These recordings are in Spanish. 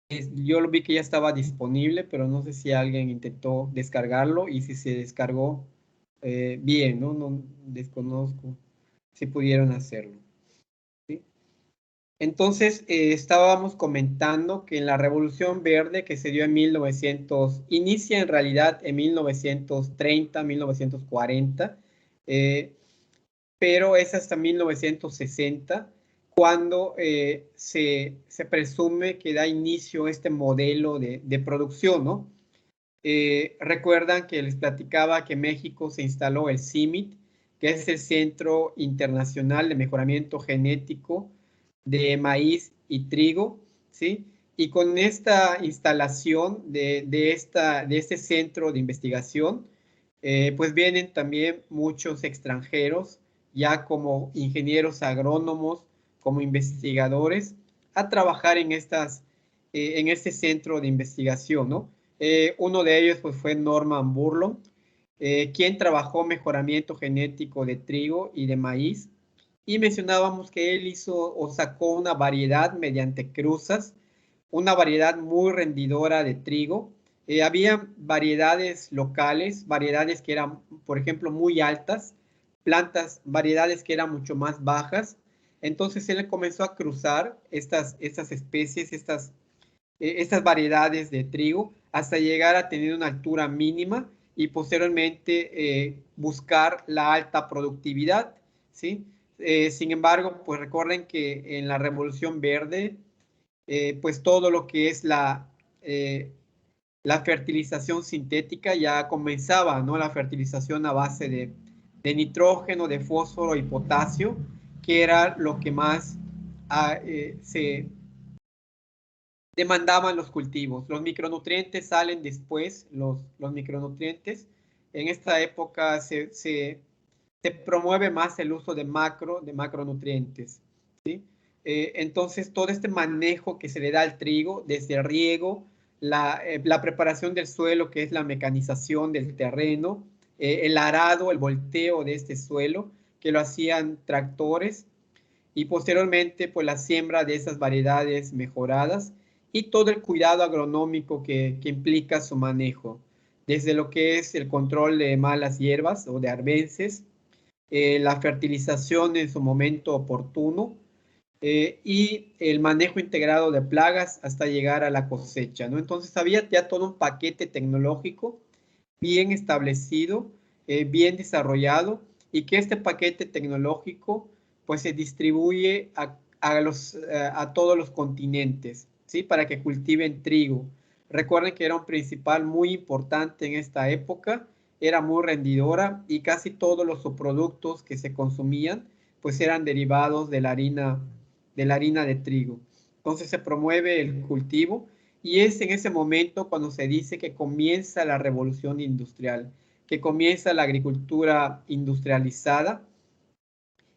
Yo lo vi que ya estaba disponible, pero no sé si alguien intentó descargarlo y si se descargó bien, ¿no? No desconozco si pudieron hacerlo. ¿Sí? Entonces, estábamos comentando que en la Revolución Verde que se dio en 1900, inicia en realidad en 1930, 1940, eh, pero es hasta 1960 cuando se presume que da inicio este modelo de producción, ¿no? Recuerdan que les platicaba que en México se instaló el CIMIT, que es el Centro Internacional de Mejoramiento Genético de Maíz y Trigo, ¿sí? Y con esta instalación de este centro de investigación, pues vienen también muchos extranjeros, ya como ingenieros agrónomos, como investigadores, a trabajar en este centro de investigación, ¿no? Uno de ellos pues, fue Norman Burlon, quien trabajó mejoramiento genético de trigo y de maíz. Y mencionábamos que él hizo o sacó una variedad mediante cruzas, una variedad muy rendidora de trigo. Había variedades locales, variedades que eran, por ejemplo, muy altas, plantas, variedades que eran mucho más bajas. Entonces él comenzó a cruzar estas especies, estas variedades de trigo hasta llegar a tener una altura mínima y posteriormente buscar la alta productividad, ¿sí? Sin embargo, pues recuerden que en la Revolución Verde, pues todo lo que es la fertilización sintética ya comenzaba, ¿no? La fertilización a base de nitrógeno, de fósforo y potasio, que era lo que más se demandaban los cultivos. Los micronutrientes salen después, los micronutrientes. En esta época se promueve más el uso de macronutrientes. ¿Sí? Entonces, todo este manejo que se le da al trigo, desde el riego, la preparación del suelo, que es la mecanización del terreno, el arado, el volteo de este suelo, que lo hacían tractores, y posteriormente pues la siembra de esas variedades mejoradas y todo el cuidado agronómico que implica su manejo, desde lo que es el control de malas hierbas o de arbences, la fertilización en su momento oportuno y el manejo integrado de plagas hasta llegar a la cosecha, ¿no? Entonces había ya todo un paquete tecnológico bien establecido, bien desarrollado y que este paquete tecnológico pues se distribuye a todos los continentes, ¿sí? Para que cultiven trigo. Recuerden que era un principal muy importante en esta época, era muy rendidora y casi todos los subproductos que se consumían pues eran derivados de la harina de trigo. Entonces se promueve el cultivo y es en ese momento cuando se dice que comienza la revolución industrial, que comienza la agricultura industrializada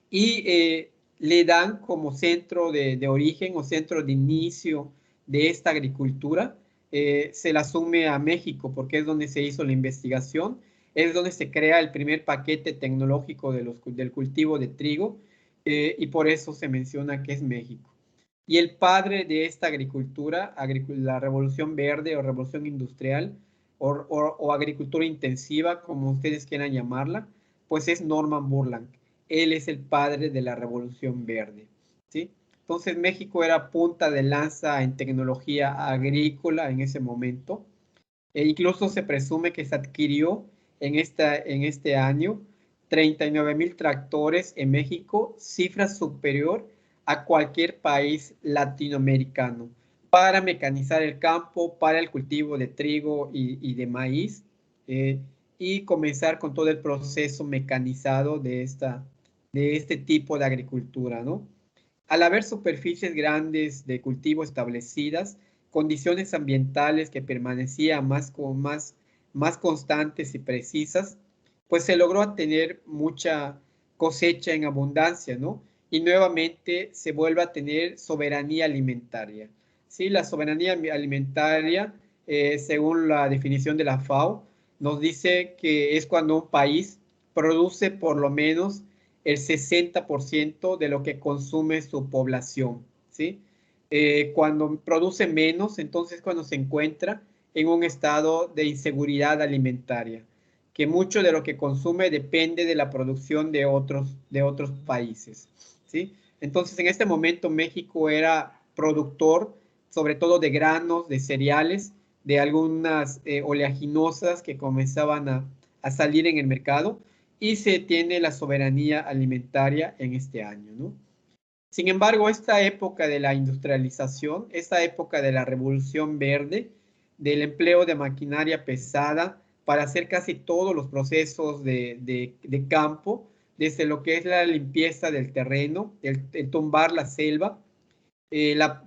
y le dan como centro de origen o centro de inicio de esta agricultura, se la asume a México porque es donde se hizo la investigación, es donde se crea el primer paquete tecnológico del cultivo de trigo y por eso se menciona que es México. Y el padre de esta agricultura, la revolución verde o revolución industrial o agricultura intensiva, como ustedes quieran llamarla, pues es Norman Burbank. Él es el padre de la revolución verde, ¿sí? Entonces México era punta de lanza en tecnología agrícola en ese momento. E incluso se presume que se adquirió en este año 39,000 tractores en México, cifra superior a cualquier país latinoamericano, para mecanizar el campo, para el cultivo de trigo y de maíz, eh, y comenzar con todo el proceso mecanizado de este tipo de agricultura, ¿no? Al haber superficies grandes de cultivo establecidas, condiciones ambientales que permanecían más constantes y precisas, pues se logró tener mucha cosecha en abundancia, ¿no? Y nuevamente se vuelve a tener soberanía alimentaria. Sí, la soberanía alimentaria, según la definición de la FAO, nos dice que es cuando un país produce por lo menos el 60% de lo que consume su población, ¿sí? Cuando produce menos, entonces cuando se encuentra en un estado de inseguridad alimentaria, que mucho de lo que consume depende de la producción de otros países, ¿sí? Entonces, en este momento México era productor, sobre todo de granos, de cereales, de algunas oleaginosas que comenzaban a salir en el mercado, y se tiene la soberanía alimentaria en este año, ¿no? Sin embargo, esta época de la industrialización, esta época de la revolución verde, del empleo de maquinaria pesada para hacer casi todos los procesos de campo, desde lo que es la limpieza del terreno, el tumbar la selva,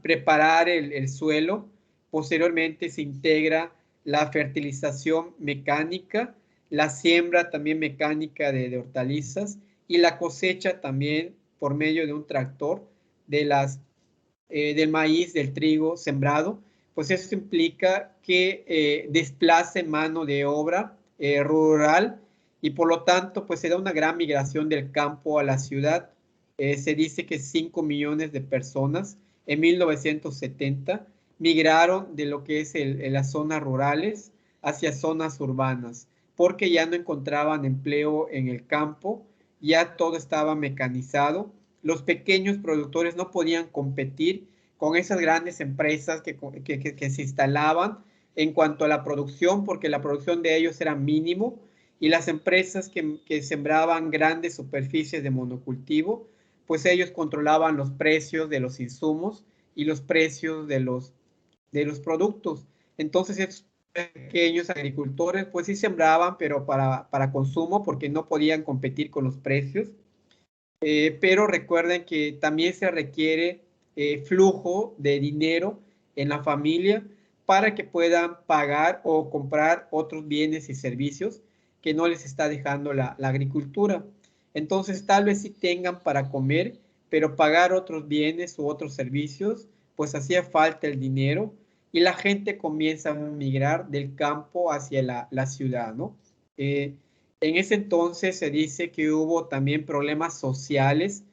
preparar el suelo. Posteriormente se integra la fertilización mecánica, la siembra también mecánica de hortalizas y la cosecha también por medio de un tractor de del maíz, del trigo sembrado. Pues eso implica que desplace mano de obra rural, y por lo tanto pues se da una gran migración del campo a la ciudad. Se dice que 5 millones de personas en 1970 migraron de lo que es las zonas rurales hacia zonas urbanas, porque ya no encontraban empleo en el campo, ya todo estaba mecanizado. Los pequeños productores no podían competir con esas grandes empresas que se instalaban en cuanto a la producción, porque la producción de ellos era mínimo, y las empresas que sembraban grandes superficies de monocultivo, pues ellos controlaban los precios de los insumos y los precios de los productos. Entonces, estos pequeños agricultores, pues sí sembraban, pero para consumo, porque no podían competir con los precios. Pero recuerden que también se requiere flujo de dinero en la familia para que puedan pagar o comprar otros bienes y servicios que no les está dejando la agricultura. Entonces, tal vez sí tengan para comer, pero pagar otros bienes u otros servicios, pues hacía falta el dinero, y la gente comienza a migrar del campo hacia la ciudad, ¿no? En ese entonces se dice que hubo también problemas sociales.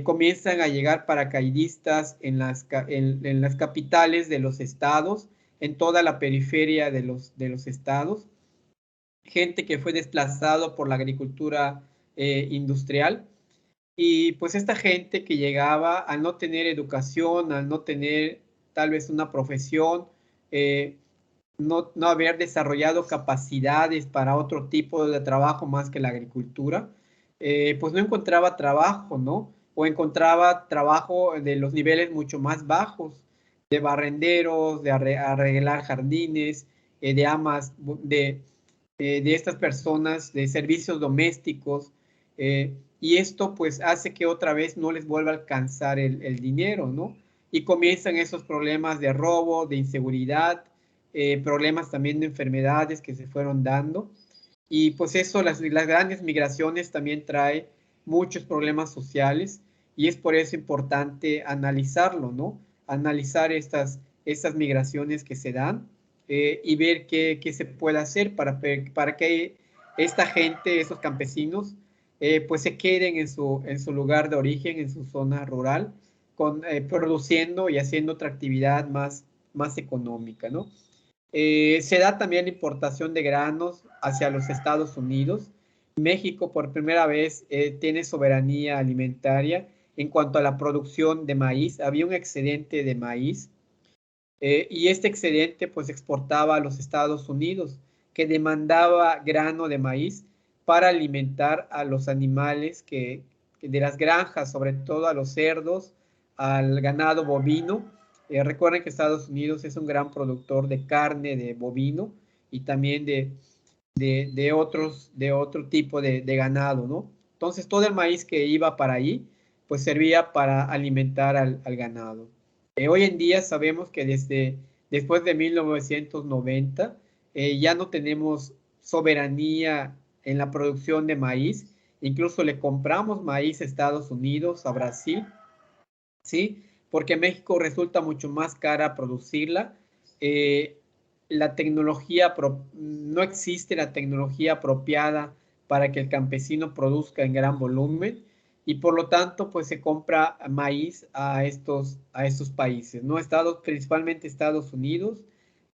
Comienzan a llegar paracaidistas en las capitales de los estados, en toda la periferia de los estados. Gente que fue desplazado por la agricultura industrial. Y pues esta gente que llegaba, al no tener educación, al no tener tal vez una profesión, eh, no haber desarrollado capacidades para otro tipo de trabajo más que la agricultura, pues no encontraba trabajo, ¿no? O encontraba trabajo de los niveles mucho más bajos, de barrenderos, de arreglar jardines, de amas, de estas personas, de servicios domésticos, y esto pues hace que otra vez no les vuelva a alcanzar el dinero, ¿no? Y comienzan esos problemas de robo, de inseguridad, problemas también de enfermedades que se fueron dando. Y pues eso, las grandes migraciones también trae muchos problemas sociales, y es por eso importante analizarlo, ¿no? Analizar estas migraciones que se dan, y ver qué se puede hacer para que esta gente, esos campesinos, pues se queden en su lugar de origen, en su zona rural, produciendo y haciendo otra actividad más económica, ¿no? Se da también la importación de granos hacia los Estados Unidos. México por primera vez tiene soberanía alimentaria en cuanto a la producción de maíz. Había un excedente de maíz, y este excedente pues exportaba a los Estados Unidos, que demandaba grano de maíz para alimentar a los animales de las granjas, sobre todo a los cerdos, al ganado bovino. Recuerden que Estados Unidos es un gran productor de carne de bovino, y también de otro tipo de ganado, ¿no? Entonces todo el maíz que iba para ahí, pues servía para alimentar al ganado. Hoy en día sabemos que después de 1990 ya no tenemos soberanía en la producción de maíz. Incluso le compramos maíz a Estados Unidos, a Brasil, ¿sí? Porque en México resulta mucho más cara producirla. Eh, no existe la tecnología apropiada para que el campesino produzca en gran volumen. y por lo tanto pues se compra maíz a estos países, ¿no? Principalmente Estados Unidos,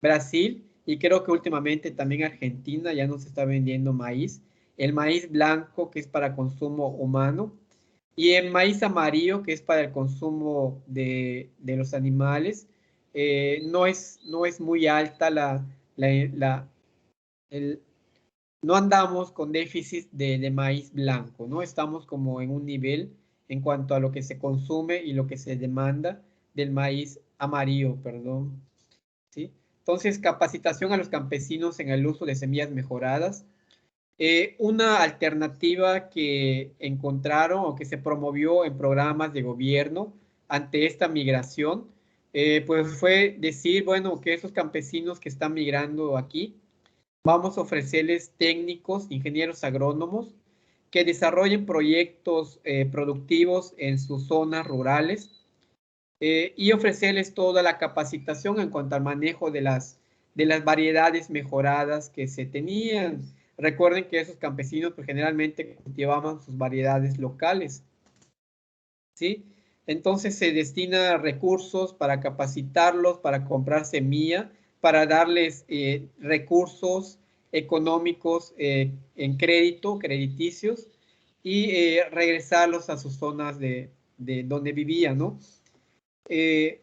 Brasil y creo que últimamente también Argentina ya no se está vendiendo maíz. El maíz blanco que es para consumo humano y el maíz amarillo que es para el consumo de los animales. No es muy alta la, la- el, no andamos con déficit de maíz blanco, ¿no? Estamos como en un nivel en cuanto a lo que se consume y lo que se demanda del maíz amarillo, perdón, ¿sí? Entonces, capacitación a los campesinos en el uso de semillas mejoradas. Una alternativa que encontraron o que se promovió en programas de gobierno ante esta migración, pues fue decir, bueno, que esos campesinos que están migrando aquí, vamos a ofrecerles técnicos, ingenieros agrónomos, que desarrollen proyectos productivos en sus zonas rurales y ofrecerles toda la capacitación en cuanto al manejo de las variedades mejoradas que se tenían. Recuerden que esos campesinos pues, generalmente cultivaban sus variedades locales, ¿sí? Entonces se destina recursos para capacitarlos, para comprar semilla, para darles recursos económicos en crédito, crediticios, y regresarlos a sus zonas de donde vivían, ¿no? Eh,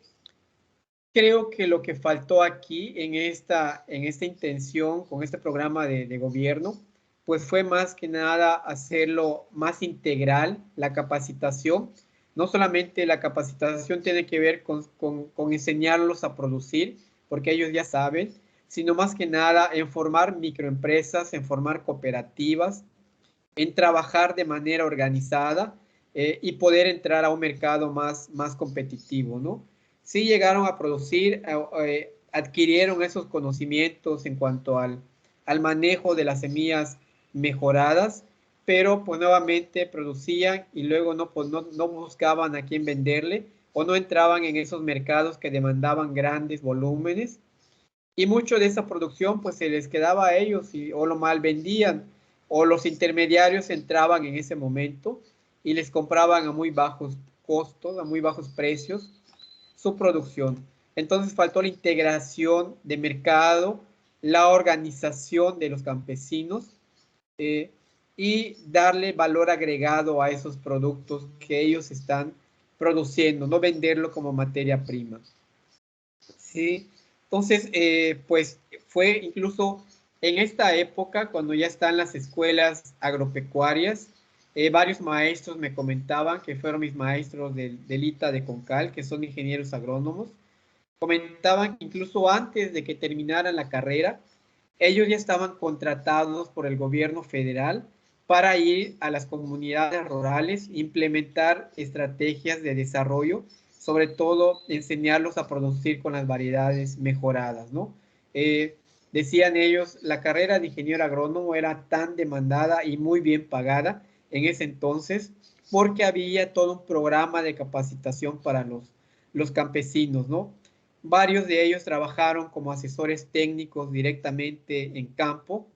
Creo que lo que faltó aquí en esta intención, con este programa de gobierno, pues fue más que nada hacerlo más integral, la capacitación. No solamente la capacitación tiene que ver con enseñarlos a producir, porque ellos ya saben, sino más que nada en formar microempresas, en formar cooperativas, en trabajar de manera organizada y poder entrar a un mercado más competitivo, ¿no? Sí llegaron a producir, adquirieron esos conocimientos en cuanto al manejo de las semillas mejoradas, pero pues nuevamente producían y luego no buscaban a quién venderle o no entraban en esos mercados que demandaban grandes volúmenes y mucho de esa producción pues se les quedaba a ellos o lo mal vendían o los intermediarios entraban en ese momento y les compraban a muy bajos costos, a muy bajos precios su producción. Entonces faltó la integración de mercado, la organización de los campesinos eh, y darle valor agregado a esos productos que ellos están produciendo, no venderlo como materia prima. Sí, entonces, pues fue incluso en esta época, cuando ya están las escuelas agropecuarias, varios maestros me comentaban que fueron mis maestros del ITA de Concal, que son ingenieros agrónomos, comentaban que incluso antes de que terminaran la carrera, ellos ya estaban contratados por el gobierno federal para ir a las comunidades rurales, implementar estrategias de desarrollo, sobre todo enseñarlos a producir con las variedades mejoradas, ¿no? Decían ellos, la carrera de ingeniero agrónomo era tan demandada y muy bien pagada en ese entonces porque había todo un programa de capacitación para los campesinos, ¿no? Varios de ellos trabajaron como asesores técnicos directamente en campo,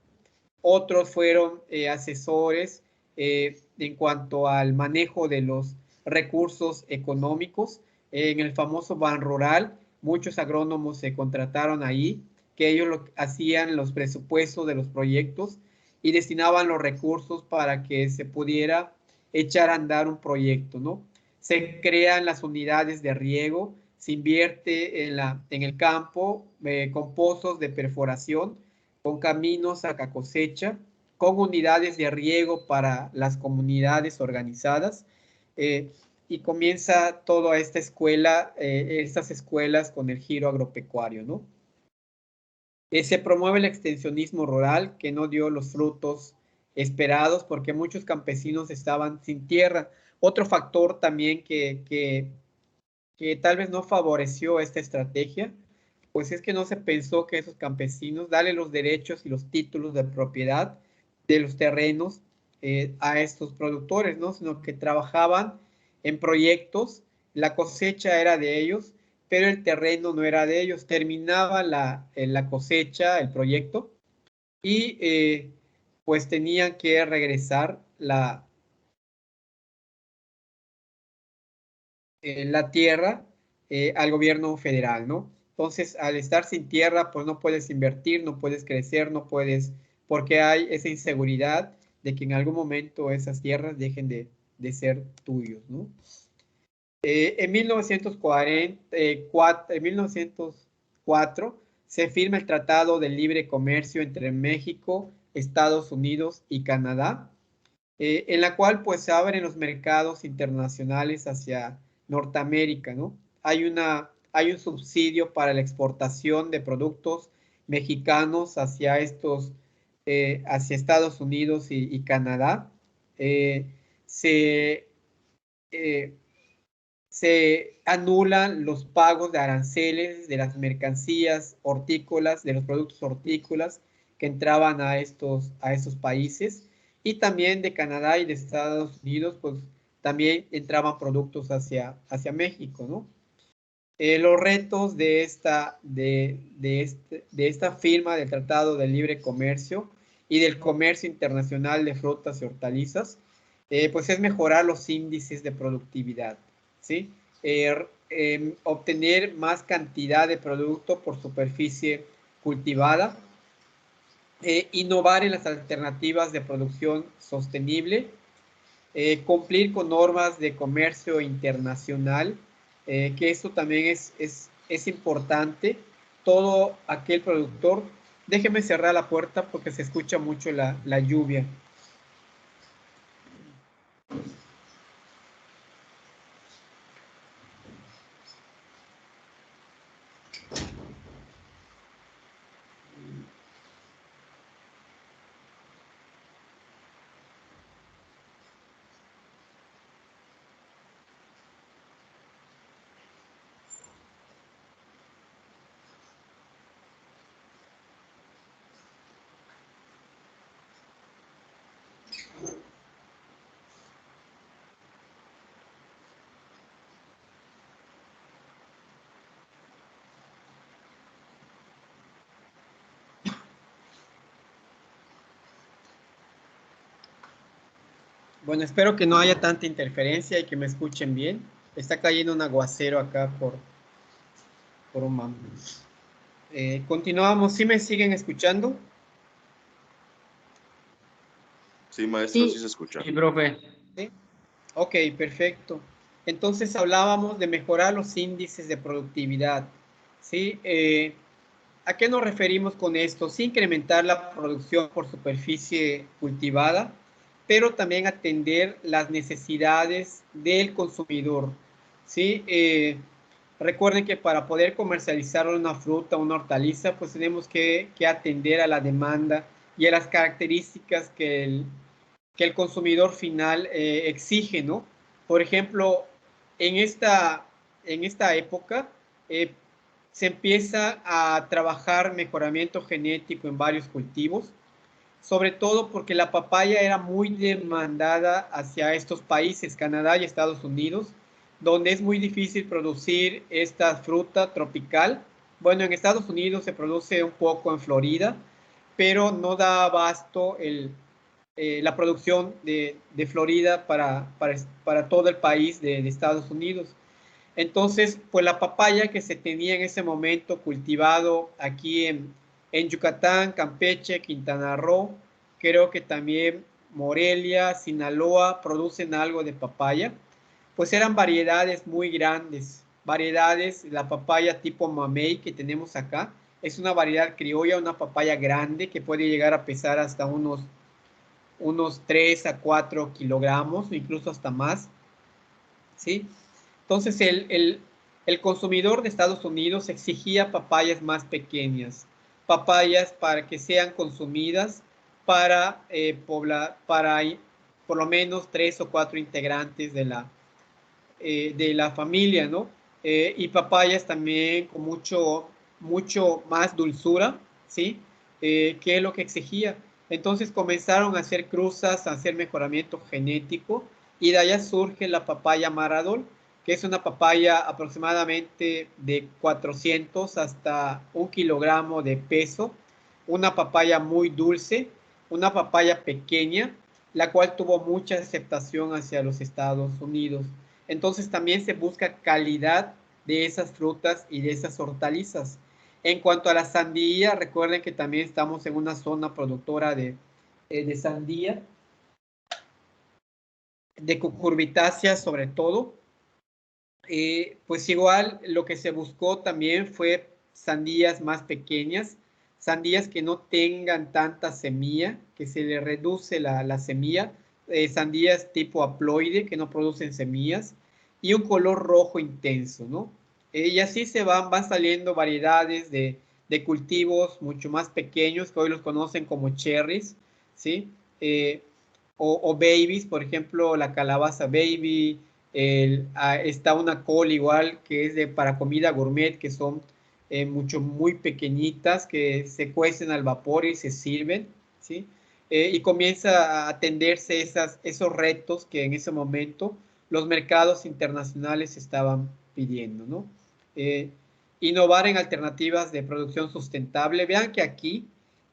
otros fueron asesores en cuanto al manejo de los recursos económicos. En el famoso Ban Rural, muchos agrónomos se contrataron ahí, que ellos hacían los presupuestos de los proyectos y destinaban los recursos para que se pudiera echar a andar un proyecto, ¿no? Se crean las unidades de riego, se invierte en el campo con pozos de perforación, con caminos a cosecha, con unidades de riego para las comunidades organizadas. eh, y comienza toda esta escuela, estas escuelas con el giro agropecuario, ¿no? Se promueve el extensionismo rural que no dio los frutos esperados porque muchos campesinos estaban sin tierra. Otro factor también que tal vez no favoreció esta estrategia, pues es que no se pensó que esos campesinos, darle los derechos y los títulos de propiedad de los terrenos a estos productores, ¿no? Sino que trabajaban en proyectos, la cosecha era de ellos, pero el terreno no era de ellos. Terminaba la cosecha, el proyecto, y pues tenían que regresar la tierra al gobierno federal, ¿no? Entonces, al estar sin tierra, pues no puedes invertir, no puedes crecer, no puedes, porque hay esa inseguridad de que en algún momento esas tierras dejen de ser tuyos, ¿no? En 1904 se firma el Tratado de Libre Comercio entre México, Estados Unidos y Canadá, en la cual pues se abren los mercados internacionales hacia Norteamérica, ¿no? Hay un subsidio para la exportación de productos mexicanos hacia Estados Unidos y Canadá. Eh, se, eh, Se anulan los pagos de aranceles de las mercancías hortícolas, de los productos hortícolas que entraban a estos países, y también de Canadá y de Estados Unidos, pues también entraban productos hacia México, ¿no? Los retos de esta firma del Tratado de Libre Comercio y del comercio internacional de frutas y hortalizas, pues es mejorar los índices de productividad, ¿sí? Obtener más cantidad de producto por superficie cultivada, innovar en las alternativas de producción sostenible, cumplir con normas de comercio internacional, que esto también es importante. Todo aquel productor, déjeme cerrar la puerta porque se escucha mucho la lluvia. Bueno, espero que no haya tanta interferencia y que me escuchen bien. Está cayendo un aguacero acá por un momento. Continuamos. ¿Sí me siguen escuchando? Sí, maestro, sí se escucha. Sí, profe. ¿Sí? Ok, perfecto. Entonces hablábamos de mejorar los índices de productividad. ¿Sí? ¿A qué nos referimos con esto? Sí, incrementar la producción por superficie cultivada, pero también atender las necesidades del consumidor. ¿Sí? Recuerden que para poder comercializar una fruta, una hortaliza, pues tenemos que atender a la demanda y a las características que el consumidor final exige, ¿no? Por ejemplo, en esta época eh, se empieza a trabajar mejoramiento genético en varios cultivos, sobre todo porque la papaya era muy demandada hacia estos países, Canadá y Estados Unidos, donde es muy difícil producir esta fruta tropical. Bueno, en Estados Unidos se produce un poco en Florida, pero no da abasto la producción de Florida para todo el país de Estados Unidos. Entonces, pues la papaya que se tenía en ese momento cultivado aquí en Yucatán, Campeche, Quintana Roo, creo que también Morelia, Sinaloa producen algo de papaya, pues eran variedades muy grandes, variedades, la papaya tipo mamey que tenemos acá, es una variedad criolla, una papaya grande que puede llegar a pesar hasta unos 3 a 4 kilogramos, incluso hasta más, ¿sí? Entonces el consumidor de Estados Unidos exigía papayas más pequeñas, papayas para que sean consumidas para por lo menos 3 o 4 integrantes de la familia, ¿no? Y papayas también con mucho más dulzura, ¿sí? Que es lo que exigía. Entonces comenzaron a hacer cruzas, a hacer mejoramiento genético, y de allá surge la papaya Maradol, que es una papaya aproximadamente de 400 hasta 1 kilogramo de peso, una papaya muy dulce, una papaya pequeña, la cual tuvo mucha aceptación hacia los Estados Unidos. Entonces también se busca calidad de esas frutas y de esas hortalizas. En cuanto a la sandía, recuerden que también estamos en una zona productora de sandía, de cucurbitáceas sobre todo. Pues igual lo que se buscó también fue sandías más pequeñas, sandías que no tengan tanta semilla, que se le reduce la semilla, sandías tipo haploide que no producen semillas y un color rojo intenso, ¿no? Y así van saliendo variedades de cultivos mucho más pequeños que hoy los conocen como cherries, ¿sí? O babies, por ejemplo, la calabaza baby, está una col igual que es para comida gourmet, que son muy pequeñitas, que se cuecen al vapor y se sirven, ¿sí? Y comienza a atenderse esos retos que en ese momento los mercados internacionales estaban pidiendo, ¿no? Eh, Innovar en alternativas de producción sustentable. Vean que aquí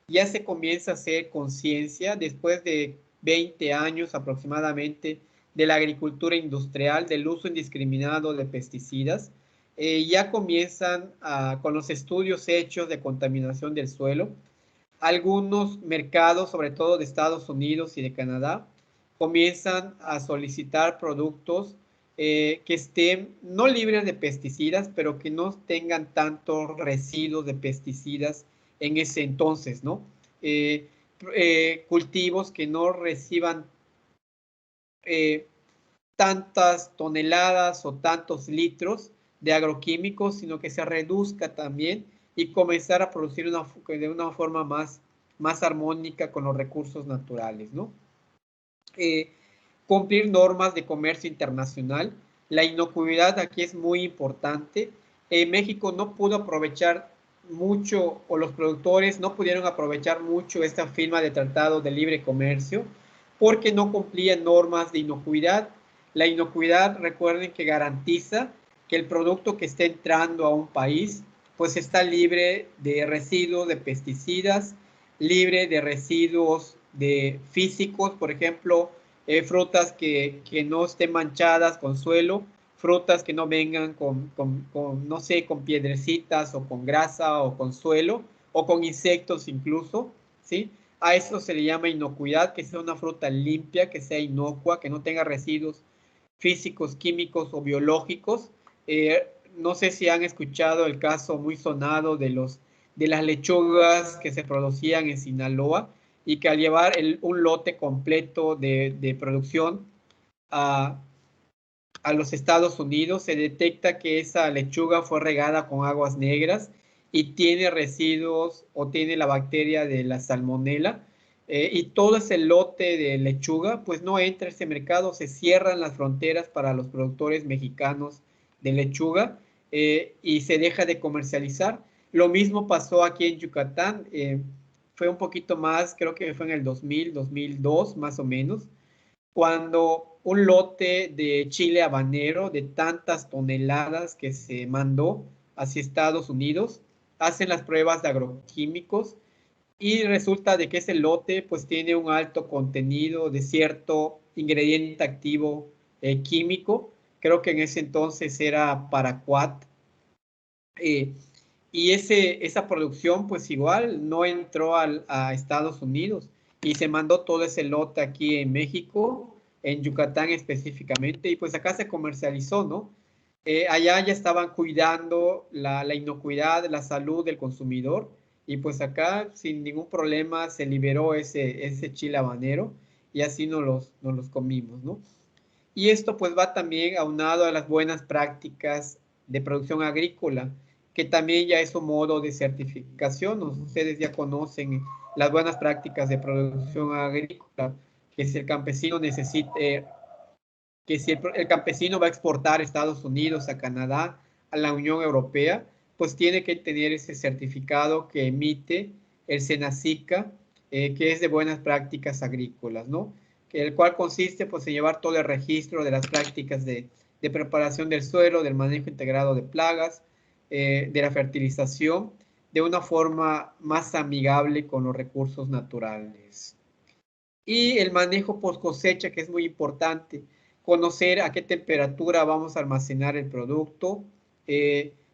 ya se comienza a hacer conciencia después de 20 años aproximadamente de la agricultura industrial, del uso indiscriminado de pesticidas. Ya comienzan con los estudios hechos de contaminación del suelo. Algunos mercados, sobre todo de Estados Unidos y de Canadá, comienzan a solicitar productos que estén no libres de pesticidas, pero que no tengan tantos residuos de pesticidas en ese entonces, ¿no? Cultivos que no reciban eh, tantas toneladas o tantos litros de agroquímicos, sino que se reduzca también y comenzar a producir de una forma más armónica con los recursos naturales, ¿no? Cumplir normas de comercio internacional. La inocuidad aquí es muy importante. México no pudo aprovechar mucho, o los productores no pudieron aprovechar mucho esta firma de tratado de libre comercio porque no cumplían normas de inocuidad. La inocuidad, recuerden que garantiza que el producto que esté entrando a un país pues está libre de residuos de pesticidas, libre de residuos de físicos, por ejemplo, frutas que no estén manchadas con suelo, frutas que no vengan no sé, con piedrecitas o con grasa o con suelo o con insectos incluso, ¿sí? A eso se le llama inocuidad, que sea una fruta limpia, que sea inocua, que no tenga residuos físicos, químicos o biológicos. No sé si han escuchado el caso muy sonado de las lechugas que se producían en Sinaloa y que al llevar un lote completo de producción a los Estados Unidos se detecta que esa lechuga fue regada con aguas negras y tiene residuos o tiene la bacteria de la salmonela, y todo ese lote de lechuga pues no entra a ese mercado, se cierran las fronteras para los productores mexicanos de lechuga, y se deja de comercializar. Lo mismo pasó aquí en Yucatán, fue un poquito más, creo que fue en el 2000, 2002 más o menos, cuando un lote de chile habanero de tantas toneladas que se mandó hacia Estados Unidos, hacen las pruebas de agroquímicos y resulta de que ese lote pues tiene un alto contenido de cierto ingrediente activo químico, creo que en ese entonces era paraquat, eh, y esa producción pues igual no entró a Estados Unidos y se mandó todo ese lote aquí en México, en Yucatán específicamente, y pues acá se comercializó, ¿no? Allá ya estaban cuidando la inocuidad, la salud del consumidor, y pues acá sin ningún problema se liberó ese chile habanero y así nos los comimos, ¿no? Y esto pues va también aunado a las buenas prácticas de producción agrícola, que también ya es un modo de certificación. Ustedes ya conocen las buenas prácticas de producción agrícola, que si el campesino necesite, que si el campesino va a exportar a Estados Unidos, a Canadá, a la Unión Europea, pues tiene que tener ese certificado que emite el SENASICA, que es de buenas prácticas agrícolas, ¿no? El cual consiste pues en llevar todo el registro de las prácticas de preparación del suelo, del manejo integrado de plagas, de la fertilización, de una forma más amigable con los recursos naturales. Y el manejo post cosecha, que es muy importante. conocer a qué temperatura vamos a almacenar el producto,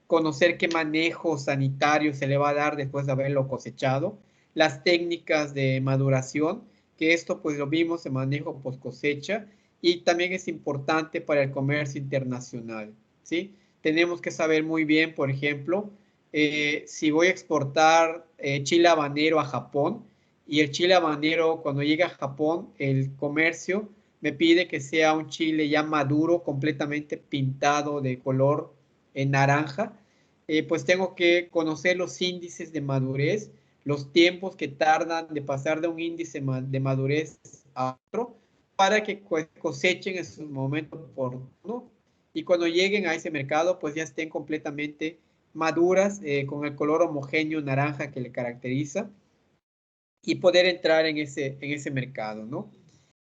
conocer qué manejo sanitario se le va a dar después de haberlo cosechado, las técnicas de maduración, que esto pues lo vimos en manejo post cosecha, y también es importante para el comercio internacional, ¿sí? Tenemos que saber muy bien, por ejemplo, si voy a exportar chile habanero a Japón, y el chile habanero cuando llega a Japón, el comercio me pide que sea un chile ya maduro, completamente pintado de color naranja, pues tengo que conocer los índices de madurez, los tiempos que tardan de pasar de un índice de madurez a otro, para que cosechen en su momento oportuno, y cuando lleguen a ese mercado, pues ya estén completamente maduras, con el color homogéneo naranja que le caracteriza, y poder entrar en ese mercado, ¿no?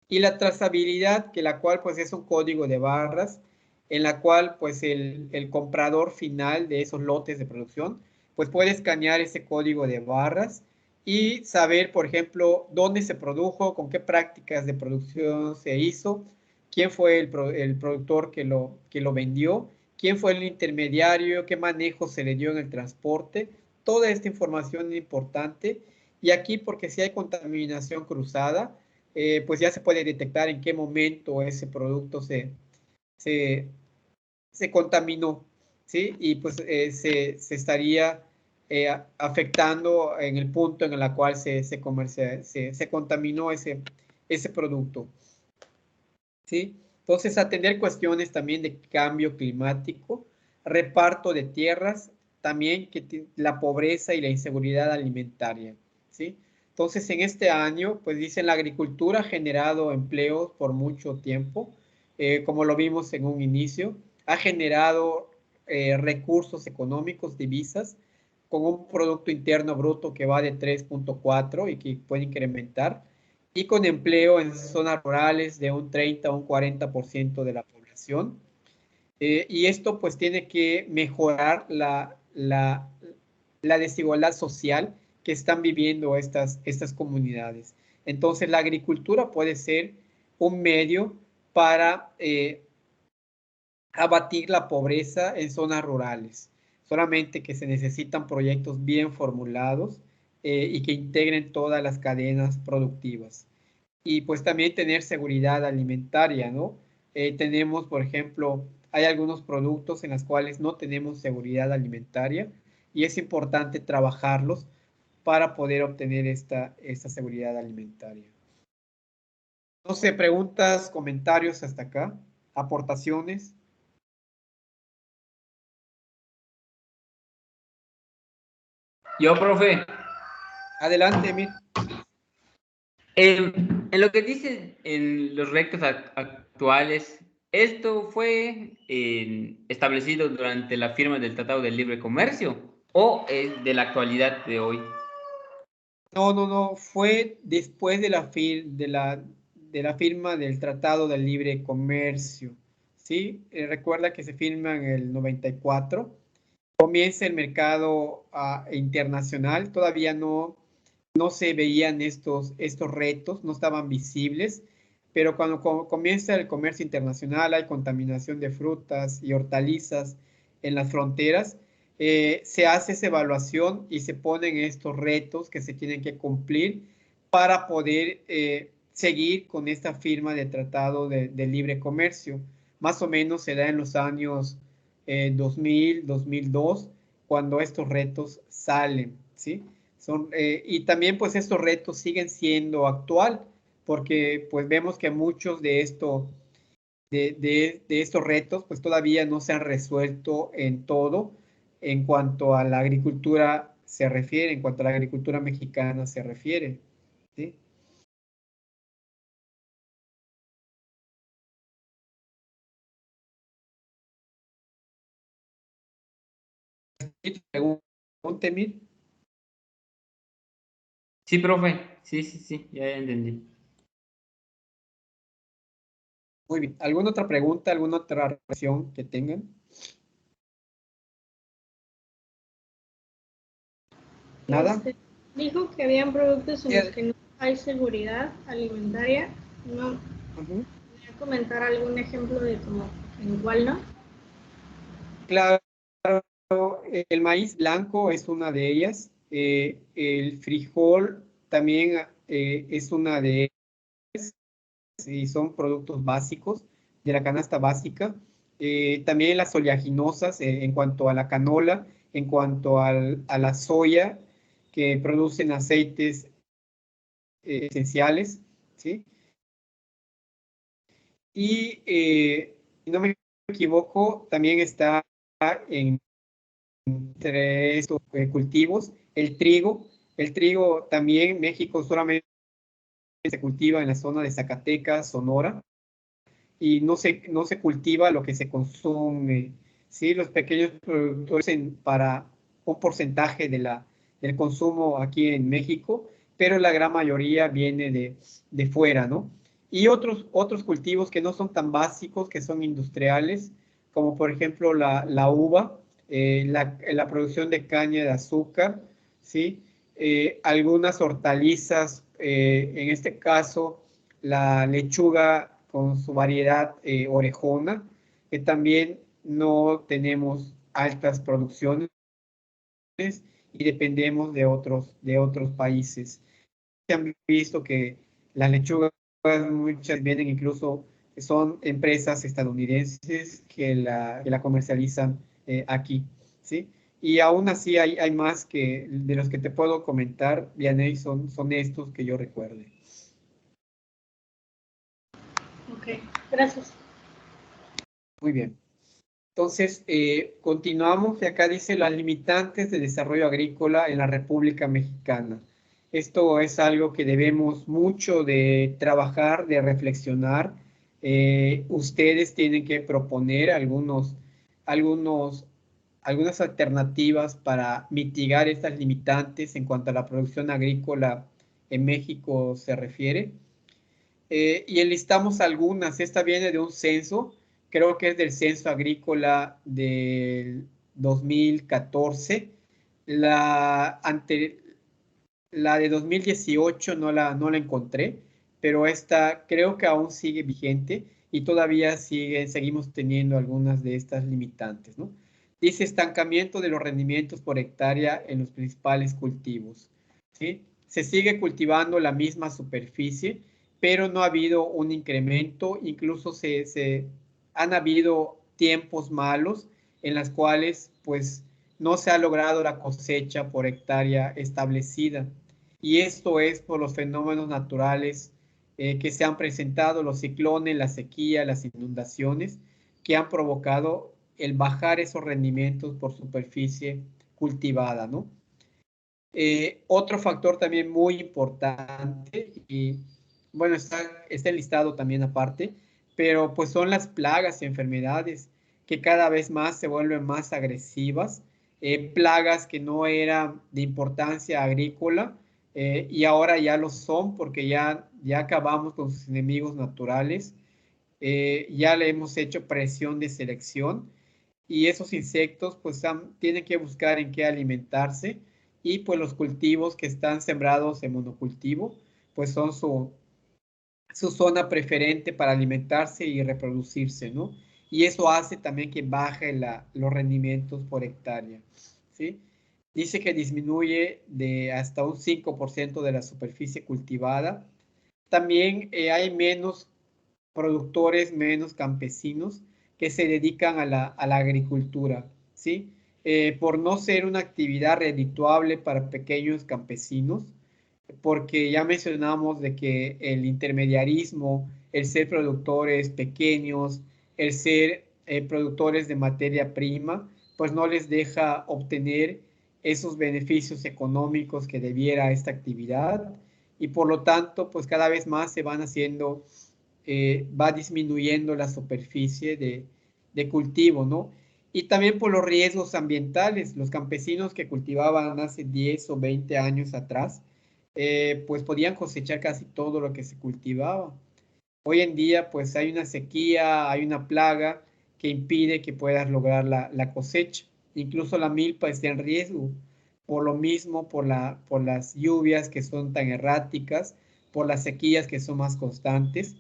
Y la trazabilidad, que la cual pues es un código de barras, en la cual pues el comprador final de esos lotes de producción pues puede escanear ese código de barras y saber, por ejemplo, dónde se produjo, con qué prácticas de producción se hizo, quién fue el productor que lo vendió, quién fue el intermediario, qué manejo se le dio en el transporte. Toda esta información es importante. Y aquí, porque si hay contaminación cruzada, pues ya se puede detectar en qué momento ese producto se, se contaminó, ¿sí? Y pues se estaría afectando en el punto en el cual se contaminó ese producto, ¿sí? Entonces, atender cuestiones también de cambio climático, reparto de tierras, también que la pobreza y la inseguridad alimentaria, ¿sí? Entonces, en este año, pues dicen, la agricultura ha generado empleos por mucho tiempo, como lo vimos en un inicio, ha generado recursos económicos, divisas, con un Producto Interno Bruto que va de 3.4 y que puede incrementar, y con empleo en zonas rurales de un 30 o un 40% de la población. Y esto pues tiene que mejorar la desigualdad social que están viviendo estas comunidades. Entonces la agricultura puede ser un medio para abatir la pobreza en zonas rurales. Solamente que se necesitan proyectos bien formulados, y que integren todas las cadenas productivas. Y pues también tener seguridad alimentaria, ¿no? Tenemos, por ejemplo, hay algunos productos en los cuales no tenemos seguridad alimentaria, y es importante trabajarlos para poder obtener esta seguridad alimentaria. No sé, preguntas, comentarios hasta acá, aportaciones. Yo, profe. Adelante, Emil. En lo que dicen en los rectos actuales, ¿esto fue establecido durante la firma del Tratado de Libre Comercio o es de la actualidad de hoy? No, fue después de la firma del Tratado de Libre Comercio, ¿sí? Recuerda que se firma en el 94, comienza el mercado internacional, todavía no se veían estos retos, no estaban visibles, pero cuando comienza el comercio internacional, hay contaminación de frutas y hortalizas en las fronteras, se hace esa evaluación y se ponen estos retos que se tienen que cumplir para poder seguir con esta firma de tratado de libre comercio. Más o menos se da en los años 2000, 2002, cuando estos retos salen, ¿sí? Y también pues estos retos siguen siendo actual, porque pues vemos que muchos de estos retos pues todavía no se han resuelto en todo en cuanto a la agricultura se refiere, en cuanto a la agricultura mexicana se refiere, ¿sí? Pregúnteme. Sí, profe. Sí, ya entendí. Muy bien. ¿Alguna otra pregunta, alguna otra reflexión que tengan? ¿Nada? Dijo que habían productos en los que no hay seguridad alimentaria. No Uh-huh. comentar algún ejemplo de como en cuál no? Claro, el maíz blanco es una de ellas. El frijol también es una de ellas y son productos básicos de la canasta básica. También las oleaginosas en cuanto a la canola, en cuanto a la soya, que producen aceites esenciales, ¿sí? Y si no me equivoco, también está entre estos cultivos el trigo. El trigo también México solamente se cultiva en la zona de Zacatecas, Sonora, y no se cultiva lo que se consume. ¿Sí? Los pequeños productores para un porcentaje del consumo aquí en México, pero la gran mayoría viene de fuera, ¿no? Y otros cultivos que no son tan básicos, que son industriales, como por ejemplo la uva, la producción de caña de azúcar, ¿sí? Algunas hortalizas, en este caso la lechuga con su variedad orejona, que también no tenemos altas producciones y dependemos de otros países. Se han visto que las lechugas muchas vienen incluso, son empresas estadounidenses que la comercializan aquí, ¿sí? Y aún así hay más que de los que te puedo comentar, Vianey, son estos que yo recuerde. Ok, gracias. Muy bien. Entonces, continuamos y acá dice las limitantes de desarrollo agrícola en la República Mexicana. Esto es algo que debemos mucho de trabajar, de reflexionar. Ustedes tienen que proponer algunas alternativas para mitigar estas limitantes en cuanto a la producción agrícola en México se refiere. Y enlistamos algunas. Esta viene de un censo, creo que es del censo agrícola del 2014. La de 2018 no la encontré, pero esta creo que aún sigue vigente y todavía seguimos teniendo algunas de estas limitantes, ¿no? Dice estancamiento de los rendimientos por hectárea en los principales cultivos, ¿sí? Se sigue cultivando la misma superficie, pero no ha habido un incremento, incluso han habido tiempos malos en las cuales pues no se ha logrado la cosecha por hectárea establecida. Y esto es por los fenómenos naturales que se han presentado, los ciclones, la sequía, las inundaciones, que han provocado el bajar esos rendimientos por superficie cultivada, ¿no? Otro factor también muy importante, y bueno, está listado también aparte, pero pues son las plagas y enfermedades que cada vez más se vuelven más agresivas, plagas que no eran de importancia agrícola y ahora ya lo son porque ya acabamos con sus enemigos naturales, ya le hemos hecho presión de selección y esos insectos pues tienen que buscar en qué alimentarse y pues los cultivos que están sembrados en monocultivo pues son su zona preferente para alimentarse y reproducirse, ¿no? Y eso hace también que baje los rendimientos por hectárea, ¿sí? Dice que disminuye de hasta un 5% de la superficie cultivada. También hay menos productores, menos campesinos que se dedican a la agricultura, ¿sí? Por no ser una actividad redituable para pequeños campesinos, porque ya mencionamos de que el intermediarismo, el ser productores pequeños, el ser productores de materia prima, pues no les deja obtener esos beneficios económicos que debiera esta actividad y por lo tanto, pues cada vez más se van haciendo va disminuyendo la superficie de cultivo, ¿no? Y también por los riesgos ambientales. Los campesinos que cultivaban hace 10 o 20 años atrás, pues podían cosechar casi todo lo que se cultivaba. Hoy en día, pues hay una sequía, hay una plaga que impide que puedas lograr la cosecha. Incluso la milpa está en riesgo. Por lo mismo, por las lluvias que son tan erráticas, por las sequías que son más constantes.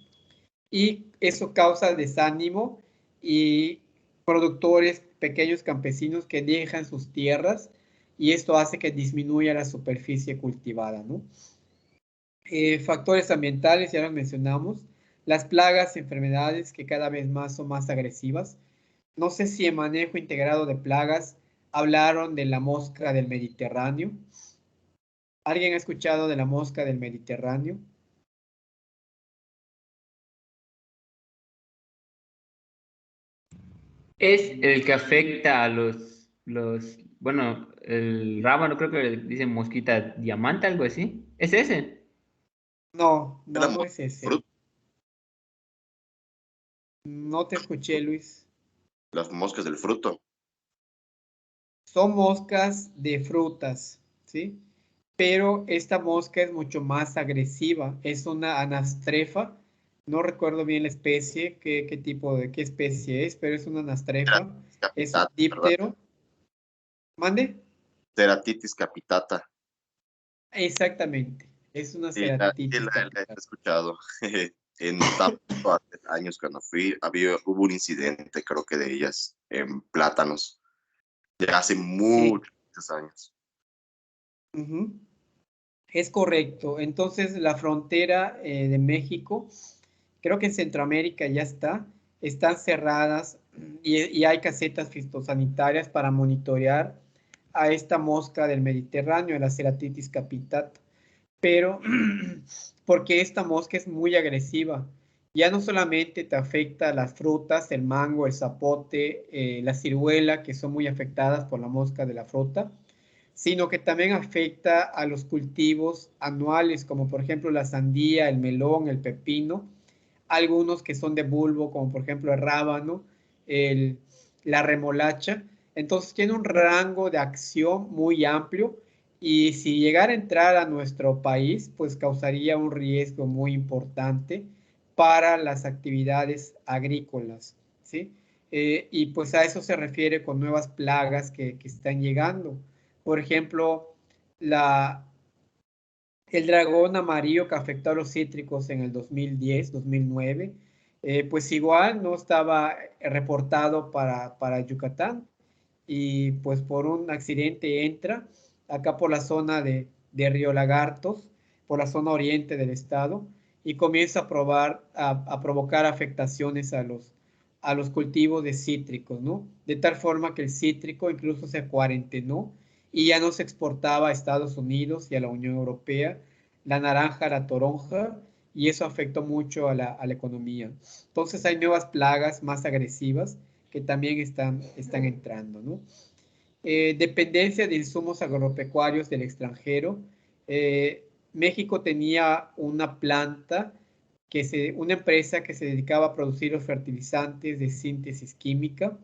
y eso causa desánimo y productores, pequeños campesinos que dejan sus tierras y esto hace que disminuya la superficie cultivada, ¿no? Factores ambientales, ya los mencionamos, las plagas, enfermedades que cada vez más son más agresivas. No sé si en manejo integrado de plagas hablaron de la mosca del Mediterráneo. ¿Alguien ha escuchado de la mosca del Mediterráneo? Es el que afecta a bueno, el rábano creo que le dicen mosquita diamante, algo así. ¿Es ese? No, Es la no, no es ese. fruta, No te escuché, Luis. las moscas del fruto. Son moscas de frutas, ¿sí? Pero esta mosca es mucho más agresiva. Es una anastrefa. No recuerdo bien la especie, qué tipo de, qué especie es, pero es una anastrefa. Ceratitis Es un capitata, ¿verdad? díptero. ¿Mande? Ceratitis capitata. Exactamente. Es una Sí, sí ceratitis la he capital. escuchado. En Tampico hace años cuando fui, hubo un incidente, creo que de ellas, en plátanos, ya hace Sí. muchos años. Ujú. Es correcto. Entonces, la frontera de México, creo que en Centroamérica ya está, están cerradas y hay casetas fitosanitarias para monitorear a esta mosca del Mediterráneo, la Ceratitis capitata. Pero porque esta mosca es muy agresiva, ya no solamente te afecta las frutas, el mango, el zapote, la ciruela, que son muy afectadas por la mosca de la fruta, sino que también afecta a los cultivos anuales, como por ejemplo la sandía, el melón, el pepino, algunos que son de bulbo, como por ejemplo el rábano, el, la remolacha. Entonces tiene un rango de acción muy amplio y si llegara a entrar a nuestro país, pues causaría un riesgo muy importante para las actividades agrícolas, ¿sí? Y pues a eso se refiere con nuevas plagas que están llegando. Por ejemplo, la, el dragón amarillo que afectó a los cítricos en el 2010, 2009, pues igual no estaba reportado para Yucatán y pues por un accidente entra acá por la zona de Río Lagartos, por la zona oriente del estado y comienza a provocar afectaciones a los cultivos de cítricos, ¿no? De tal forma que el cítrico incluso se cuarentenó y ya no se exportaba a Estados Unidos y a la Unión Europea, la naranja, la toronja, y eso afectó mucho a la economía. Entonces hay nuevas plagas más agresivas que también están entrando, ¿no? Dependencia de insumos agropecuarios del extranjero. México tenía una planta, una empresa que se dedicaba a producir los fertilizantes de síntesis química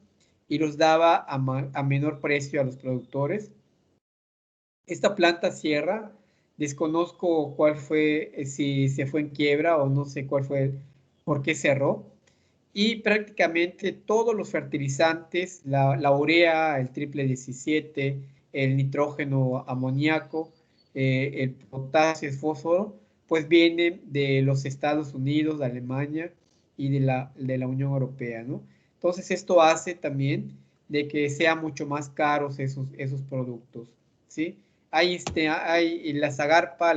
y los daba a menor precio a los productores. Esta planta cierra, desconozco cuál fue, si se fue en quiebra o no sé cuál fue, por qué cerró. Y prácticamente todos los fertilizantes, la urea, el triple 17, el nitrógeno amoníaco, el potasio, el fósforo, pues vienen de los Estados Unidos, de Alemania y de la Unión Europea, ¿no? Entonces esto hace también de que sean mucho más caros esos productos, ¿sí? Hay la Zagarpa,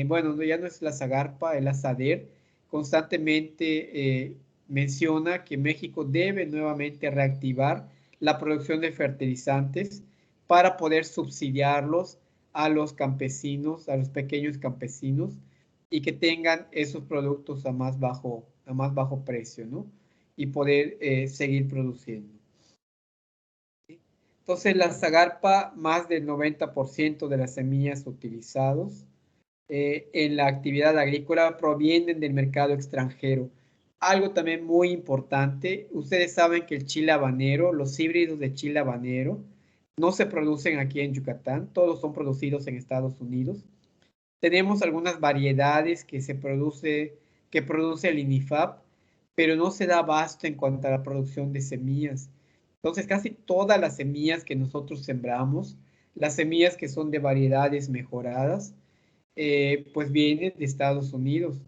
bueno, no, ya no es la Zagarpa, es la SADER, constantemente menciona que México debe nuevamente reactivar la producción de fertilizantes para poder subsidiarlos a los campesinos, a los pequeños campesinos, y que tengan esos productos a más bajo precio, ¿no? Y poder seguir produciendo. Entonces, la Zagarpa, más del 90% de las semillas utilizados en la actividad agrícola provienen del mercado extranjero. Algo también muy importante, ustedes saben que el chile habanero, los híbridos de chile habanero, no se producen aquí en Yucatán, todos son producidos en Estados Unidos. Tenemos algunas variedades que produce el INIFAP, pero no se da abasto en cuanto a la producción de semillas. Entonces, casi todas las semillas que nosotros sembramos, las semillas que son de variedades mejoradas, pues vienen de Estados Unidos.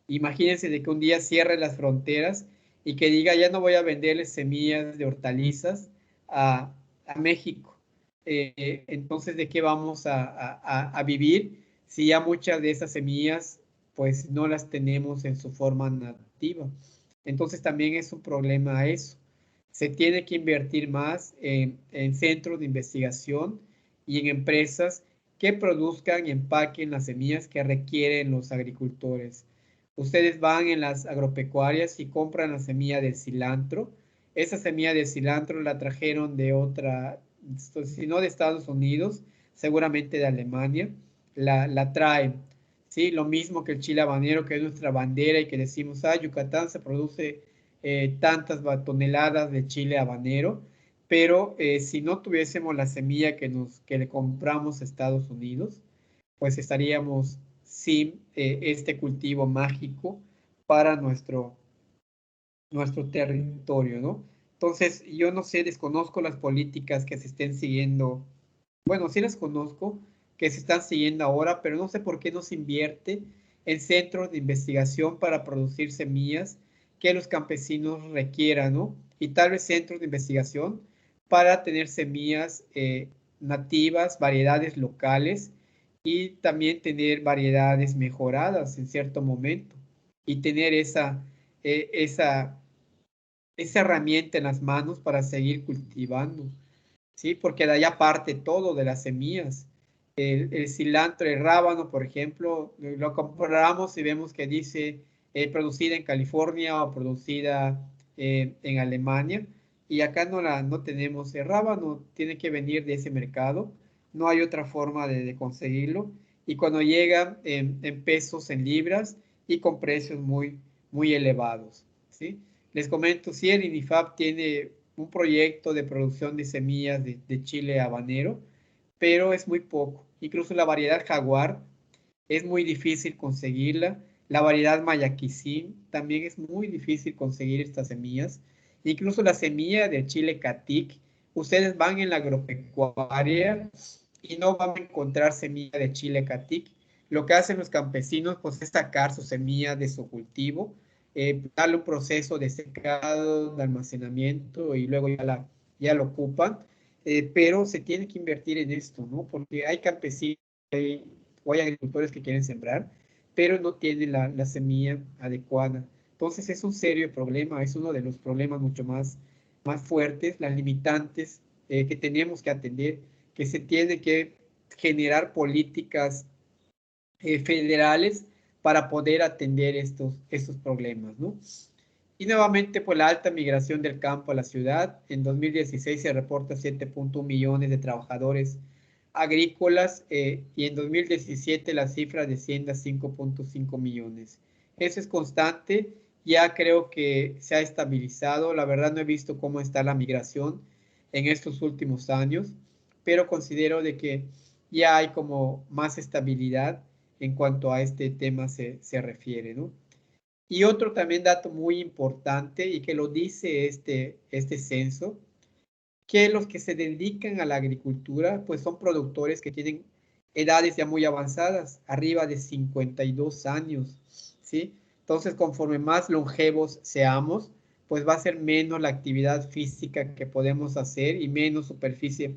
Imagínense de que un día cierre las fronteras y que diga, ya no voy a venderles semillas de hortalizas a México. Entonces, ¿de qué vamos a vivir si ya muchas de esas semillas pues no las tenemos en su forma nativa? Entonces también es un problema eso. Se tiene que invertir más en centros de investigación y en empresas que produzcan y empaquen las semillas que requieren los agricultores. Ustedes van en las agropecuarias y compran la semilla de cilantro. Esa semilla de cilantro la trajeron de otra, si no de Estados Unidos, seguramente de Alemania, la traen. ¿Sí? Lo mismo que el chile habanero, que es nuestra bandera y que decimos, Yucatán se produce tantas toneladas de chile habanero, pero si no tuviésemos la semilla que le compramos a Estados Unidos, pues estaríamos sin este cultivo mágico para nuestro territorio, ¿no? Entonces, yo no sé, desconozco las políticas que se estén siguiendo. Bueno, sí las conozco, que se están siguiendo ahora, pero no sé por qué no se invierte en centros de investigación para producir semillas que los campesinos requieran, ¿no? Y tal vez centros de investigación para tener semillas nativas, variedades locales y también tener variedades mejoradas en cierto momento y tener esa herramienta en las manos para seguir cultivando, ¿sí? Porque de allá parte todo de las semillas. El cilantro, el rábano, por ejemplo, lo compramos y vemos que dice producida en California o producida en Alemania, y acá no tenemos el rábano, tiene que venir de ese mercado, no hay otra forma de conseguirlo, y cuando llegan en pesos, en libras, y con precios muy elevados, ¿sí? Les comento, sí, el INIFAP tiene un proyecto de producción de semillas de chile habanero, pero es muy poco. Incluso la variedad jaguar es muy difícil conseguirla. La variedad mayaquisín también es muy difícil conseguir estas semillas. Incluso la semilla del chile catic, ustedes van en la agropecuaria y no van a encontrar semilla de chile catic. Lo que hacen los campesinos pues, es sacar su semilla de su cultivo, darle un proceso de secado, de almacenamiento y luego ya lo ocupan. Pero se tiene que invertir en esto, ¿no? Porque hay campesinos o hay agricultores que quieren sembrar, pero no tienen la semilla adecuada. Entonces es un serio problema, es uno de los problemas mucho más fuertes, las limitantes que tenemos que atender, que se tiene que generar políticas federales para poder atender estos problemas, ¿no? Y nuevamente, pues la alta migración del campo a la ciudad. En 2016 se reporta 7.1 millones de trabajadores agrícolas y en 2017 la cifra desciende a 5.5 millones. Eso es constante, ya creo que se ha estabilizado. La verdad no he visto cómo está la migración en estos últimos años, pero considero de que ya hay como más estabilidad en cuanto a este tema se refiere, ¿no? Y otro también dato muy importante y que lo dice este censo, que los que se dedican a la agricultura, pues son productores que tienen edades ya muy avanzadas, arriba de 52 años, ¿sí? Entonces, conforme más longevos seamos, pues va a ser menos la actividad física que podemos hacer y menos superficie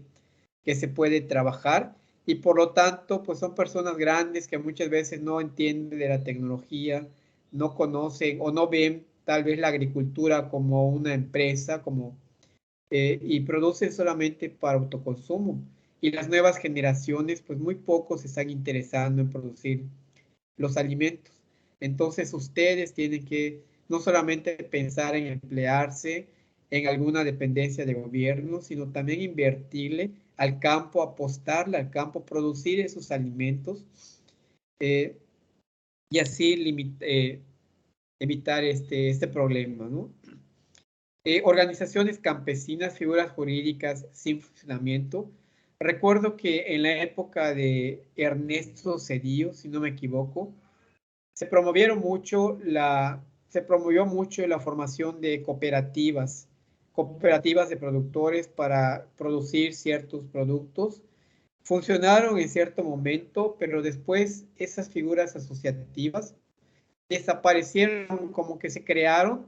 que se puede trabajar. Y por lo tanto, pues son personas grandes que muchas veces no entienden de la tecnología, no conocen o no ven tal vez la agricultura como una empresa, y producen solamente para autoconsumo. Y las nuevas generaciones, pues muy pocos se están interesando en producir los alimentos. Entonces ustedes tienen que no solamente pensar en emplearse en alguna dependencia de gobierno, sino también invertirle al campo, apostarle al campo, producir esos alimentos eh, y así evitar este problema, ¿no? Organizaciones campesinas, figuras jurídicas sin funcionamiento. Recuerdo que en la época de Ernesto Zedillo, si no me equivoco, se se promovió mucho la formación de cooperativas de productores para producir ciertos productos. Funcionaron en cierto momento, pero después esas figuras asociativas desaparecieron, como que se crearon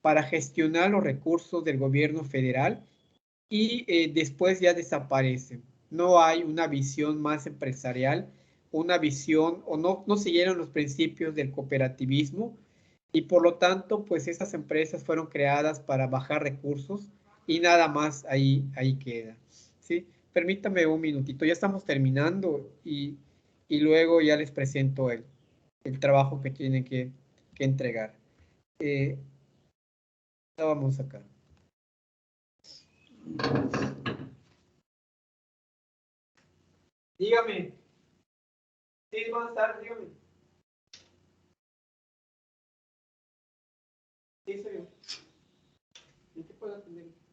para gestionar los recursos del gobierno federal y después ya desaparecen. No hay una visión más empresarial, una visión, o no siguieron los principios del cooperativismo y por lo tanto, pues estas empresas fueron creadas para bajar recursos y nada más ahí queda. ¿Sí? Permítame un minutito, ya estamos terminando y luego ya les presento el trabajo que tienen que entregar. Ya vamos acá. Dígame. Sí, buenas tardes, dígame. Sí, soy yo. ¿En qué puedo atender?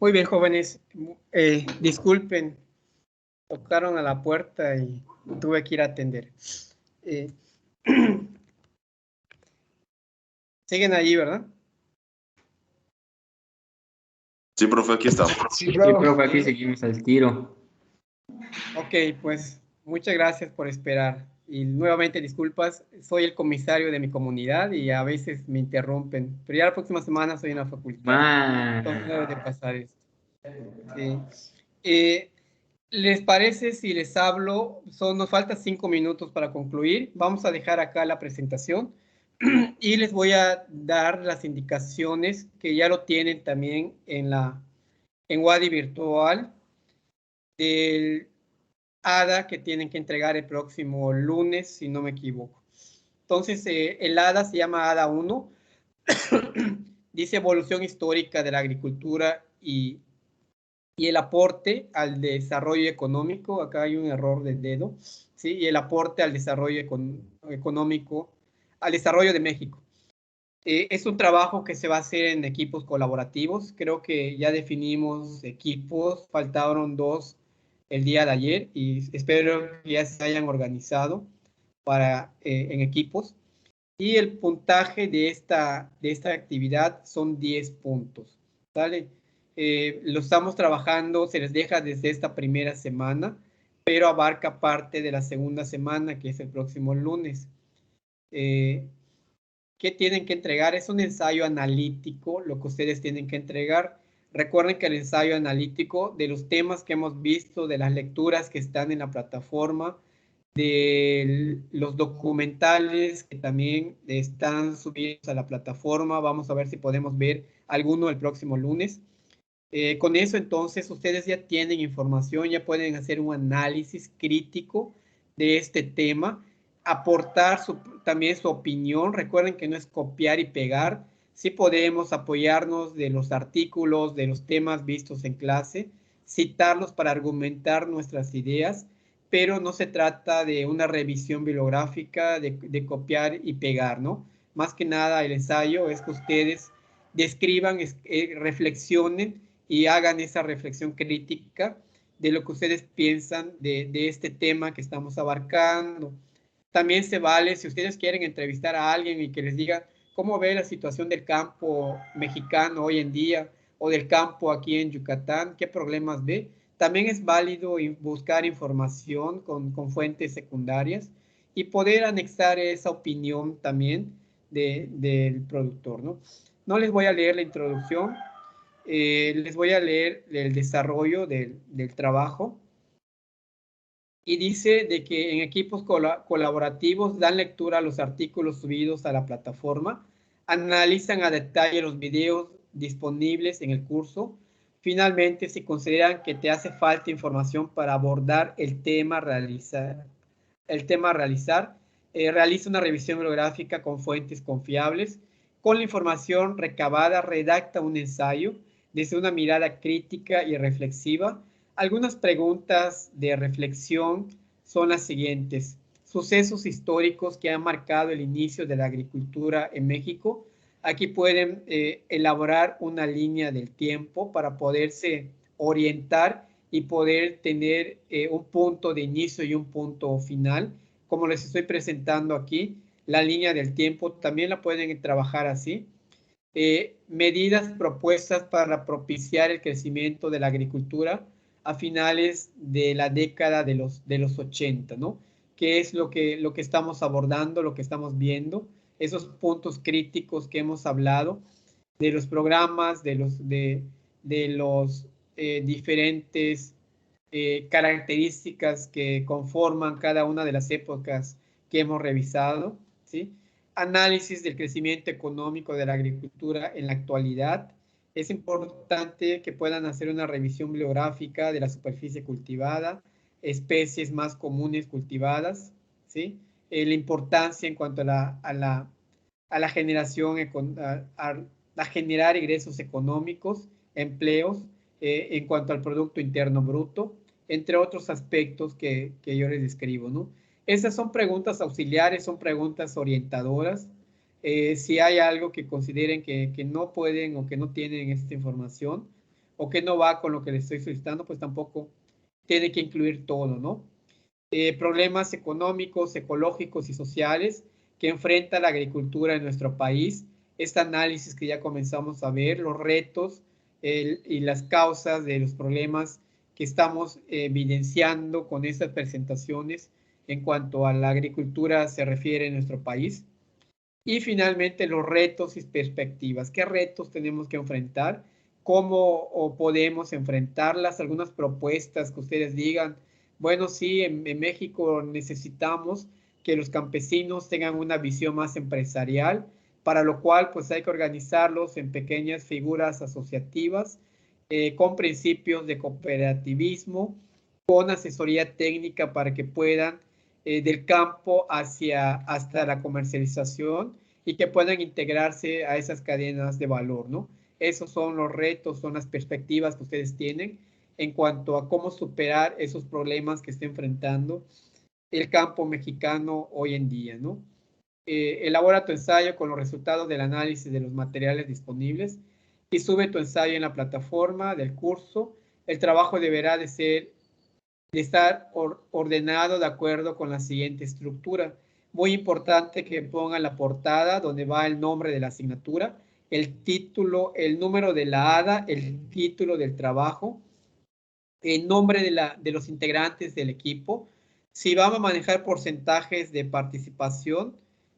Muy bien, jóvenes. Disculpen, tocaron a la puerta y tuve que ir a atender. Siguen allí, ¿verdad? Sí, profe, aquí estamos. Sí, profe, aquí seguimos al tiro. Ok, pues muchas gracias por esperar. Y nuevamente disculpas, soy el comisario de mi comunidad y a veces me interrumpen. Pero ya la próxima semana soy en la facultad. Entonces no debe de pasar esto. Sí. ¿Les parece si les hablo? Nos falta 5 minutos para concluir. Vamos a dejar acá la presentación y les voy a dar las indicaciones que ya lo tienen también en Wadi virtual del ADA que tienen que entregar el próximo lunes, si no me equivoco. Entonces, el ADA se llama ADA 1, dice evolución histórica de la agricultura y el aporte al desarrollo económico. Acá hay un error de dedo, ¿sí? Y el aporte al desarrollo económico, al desarrollo de México. Es un trabajo que se va a hacer en equipos colaborativos. Creo que ya definimos equipos, faltaron 2 el día de ayer y espero que ya se hayan organizado en equipos. Y el puntaje de esta actividad son 10 puntos. ¿Vale? Lo estamos trabajando, se les deja desde esta primera semana, pero abarca parte de la segunda semana, que es el próximo lunes. ¿Qué tienen que entregar? Es un ensayo analítico, lo que ustedes tienen que entregar. Recuerden que el ensayo analítico de los temas que hemos visto, de las lecturas que están en la plataforma, de los documentales que también están subidos a la plataforma. Vamos a ver si podemos ver alguno el próximo lunes. Con eso, entonces, ustedes ya tienen información, ya pueden hacer un análisis crítico de este tema, aportar también su opinión. Recuerden que no es copiar y pegar. Sí podemos apoyarnos de los artículos, de los temas vistos en clase, citarlos para argumentar nuestras ideas, pero no se trata de una revisión bibliográfica, de copiar y pegar, ¿no? Más que nada, el ensayo es que ustedes describan, reflexionen y hagan esa reflexión crítica de lo que ustedes piensan de este tema que estamos abarcando. También se vale si ustedes quieren entrevistar a alguien y que les diga cómo ve la situación del campo mexicano hoy en día o del campo aquí en Yucatán, qué problemas ve. También es válido buscar información con fuentes secundarias y poder anexar esa opinión también del productor, ¿no? No les voy a leer la introducción, les voy a leer el desarrollo del trabajo. Y dice de que en equipos colaborativos dan lectura a los artículos subidos a la plataforma, analizan a detalle los videos disponibles en el curso. Finalmente, si consideran que te hace falta información para abordar el tema a realizar, realiza una revisión bibliográfica con fuentes confiables. Con la información recabada, redacta un ensayo desde una mirada crítica y reflexiva. Algunas preguntas de reflexión son las siguientes. Sucesos históricos que han marcado el inicio de la agricultura en México. Aquí pueden elaborar una línea del tiempo para poderse orientar y poder tener un punto de inicio y un punto final. Como les estoy presentando aquí, la línea del tiempo también la pueden trabajar así. Medidas propuestas para propiciar el crecimiento de la agricultura a finales de la década de los 80, ¿no? ¿Qué es lo que estamos abordando, lo que estamos viendo? Esos puntos críticos que hemos hablado, de los programas, de los diferentes características que conforman cada una de las épocas que hemos revisado, ¿sí? Análisis del crecimiento económico de la agricultura en la actualidad. Es importante que puedan hacer una revisión bibliográfica de la superficie cultivada, especies más comunes cultivadas, ¿sí? La importancia en cuanto a la generación, a generar ingresos económicos, empleos, en cuanto al Producto Interno Bruto, entre otros aspectos que yo les describo, ¿no? Esas son preguntas auxiliares, son preguntas orientadoras. Si hay algo que consideren que no pueden o que no tienen esta información, o que no va con lo que le estoy solicitando, pues tampoco tiene que incluir todo, ¿no? Problemas económicos, ecológicos y sociales que enfrenta la agricultura en nuestro país, este análisis que ya comenzamos a ver, los retos y las causas de los problemas que estamos evidenciando con estas presentaciones en cuanto a la agricultura se refiere en nuestro país. Y finalmente los retos y perspectivas. ¿Qué retos tenemos que enfrentar? ¿Cómo podemos enfrentarlas? Algunas propuestas que ustedes digan, bueno, sí, en México necesitamos que los campesinos tengan una visión más empresarial, para lo cual pues hay que organizarlos en pequeñas figuras asociativas, con principios de cooperativismo, con asesoría técnica para que puedan del campo hasta la comercialización y que puedan integrarse a esas cadenas de valor, ¿no? Esos son los retos, son las perspectivas que ustedes tienen en cuanto a cómo superar esos problemas que está enfrentando el campo mexicano hoy en día, ¿no? Elabora tu ensayo con los resultados del análisis de los materiales disponibles y sube tu ensayo en la plataforma del curso. El trabajo deberá de estar ordenado de acuerdo con la siguiente estructura. Muy importante que pongan la portada donde va el nombre de la asignatura, el título, el número de la ADA, el título del trabajo, el nombre de los integrantes del equipo. Si vamos a manejar porcentajes de participación,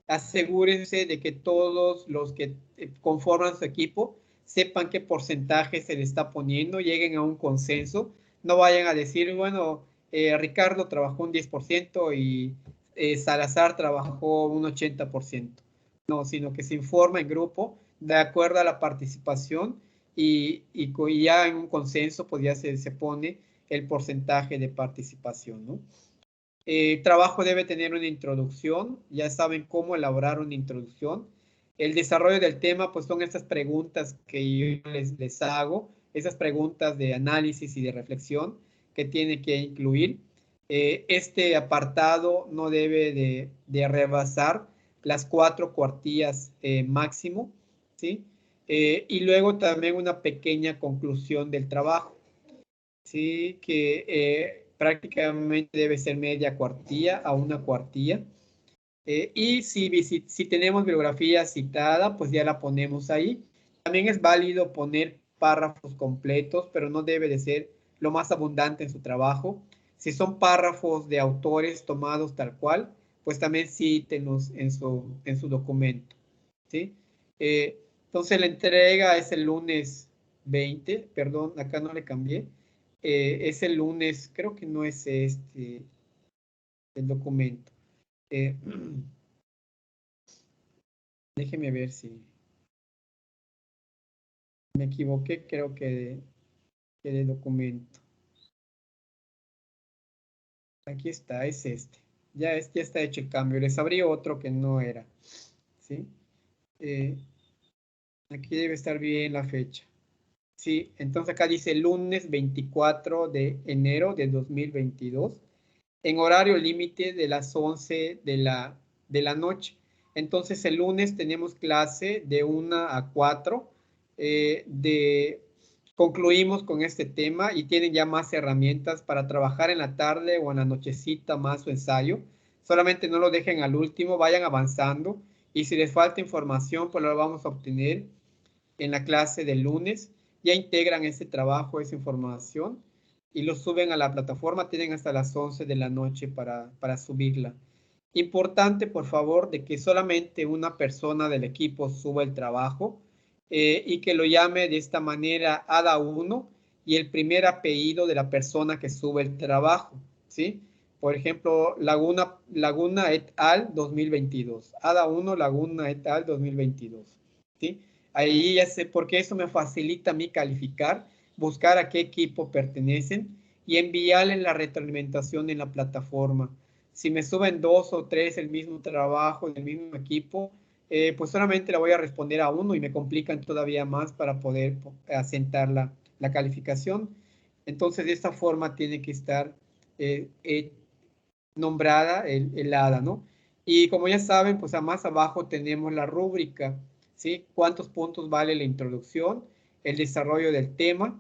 asegúrense de que todos los que conforman su equipo sepan qué porcentaje se le está poniendo, lleguen a un consenso. No vayan a decir, bueno, Ricardo trabajó un 10% y Salazar trabajó un 80%. No, sino que se informa en grupo de acuerdo a la participación y ya en un consenso pues ya se pone el porcentaje de participación, ¿no? El trabajo debe tener una introducción, ya saben cómo elaborar una introducción. El desarrollo del tema, pues son estas preguntas que yo les hago, esas preguntas de análisis y de reflexión que tiene que incluir. Este apartado no debe de rebasar las 4 cuartillas máximo, ¿sí? Y luego también una pequeña conclusión del trabajo, ¿sí? Que prácticamente debe ser media cuartilla a una cuartilla. Y si tenemos bibliografía citada, pues ya la ponemos ahí. También es válido poner párrafos completos, pero no debe de ser lo más abundante en su trabajo. Si son párrafos de autores tomados tal cual, pues también cítenlos en su documento, ¿sí? Entonces la entrega es el lunes 20, perdón, acá no le cambié. Es el lunes, creo que no es el documento. Déjeme ver si me equivoqué, creo que de documento. Aquí está, es este. Ya está hecho el cambio. Les abrí otro que no era, ¿sí? Aquí debe estar bien la fecha. Sí, entonces acá dice lunes 24 de enero de 2022, en horario límite de las 11 de la noche. Entonces el lunes tenemos clase de 1 a 4, concluimos con este tema y tienen ya más herramientas para trabajar en la tarde o en la nochecita más su ensayo. Solamente no lo dejen al último, vayan avanzando y si les falta información, pues lo vamos a obtener en la clase del lunes. Ya integran ese trabajo, esa información y lo suben a la plataforma. Tienen hasta las 11 de la noche para subirla. Importante, por favor, de que solamente una persona del equipo suba el trabajo y que lo llame de esta manera ADA 1 y el primer apellido de la persona que sube el trabajo, ¿sí? Por ejemplo, Laguna et al 2022. ADA 1 Laguna et al 2022, ¿sí? Ahí ya sé, porque eso me facilita a mí calificar, buscar a qué equipo pertenecen y enviarles la retroalimentación en la plataforma. Si me suben 2 o 3 el mismo trabajo, del mismo equipo, pues solamente la voy a responder a uno y me complican todavía más para poder asentar la calificación. Entonces, de esta forma tiene que estar nombrada el ADA, ¿no? Y como ya saben, pues más abajo tenemos la rúbrica, ¿sí? ¿Cuántos puntos vale la introducción? El desarrollo del tema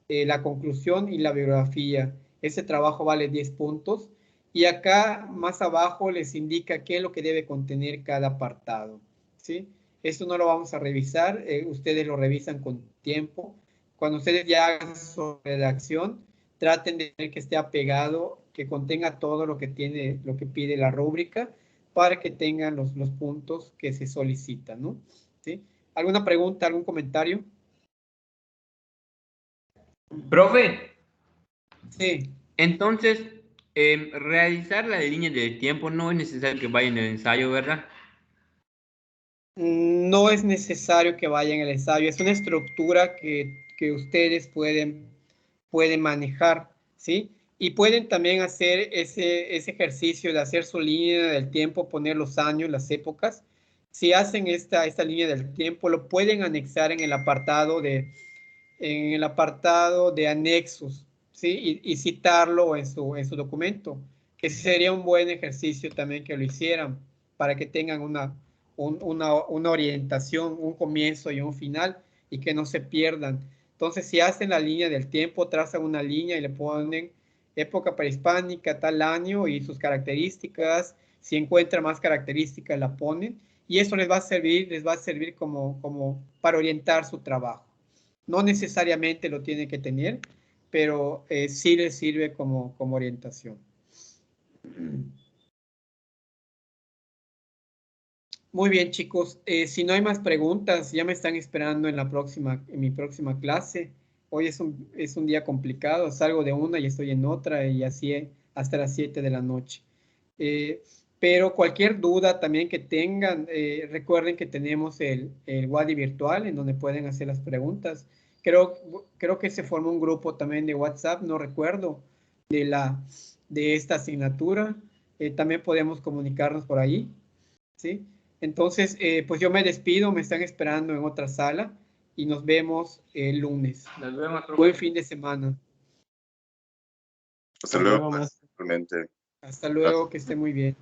la conclusión y la bibliografía. Ese trabajo vale 10 puntos. Y acá más abajo les indica qué es lo que debe contener cada apartado, ¿sí? Esto no lo vamos a revisar, ustedes lo revisan con tiempo. Cuando ustedes ya hagan su redacción, traten de que esté apegado, que contenga todo lo que tiene, lo que pide la rúbrica, para que tengan los puntos que se solicitan, ¿no? ¿Sí? ¿Alguna pregunta, algún comentario? Profe, Sí. entonces, realizar la línea del tiempo no es necesario que vaya en el ensayo, ¿verdad? No es necesario que vayan al ensayo, es una estructura que ustedes pueden manejar, ¿sí? Y pueden también hacer ese ejercicio de hacer su línea del tiempo, poner los años, las épocas. Si hacen esta línea del tiempo, lo pueden anexar en el apartado de anexos, ¿sí? Y citarlo en su documento, que sería un buen ejercicio también que lo hicieran para que tengan una orientación, un comienzo y un final y que no se pierdan. Entonces, si hacen la línea del tiempo, trazan una línea y le ponen época prehispánica, tal año y sus características, si encuentran más características, la ponen y eso les va a servir como para orientar su trabajo. No necesariamente lo tiene que tener, pero sí les sirve como orientación. Muy bien, chicos. Si no hay más preguntas, ya me están esperando en mi próxima clase. Hoy es un día complicado. Salgo de una y estoy en otra y así hasta las 7 de la noche. Pero cualquier duda también que tengan, recuerden que tenemos el Wadi virtual en donde pueden hacer las preguntas. Creo que se formó un grupo también de WhatsApp, no recuerdo, de esta asignatura. También podemos comunicarnos por ahí, ¿sí? Entonces, pues yo me despido, me están esperando en otra sala y nos vemos el lunes. Nos vemos, profe. Buen fin de semana. Hasta luego, pues, realmente. Hasta luego, que esté muy bien.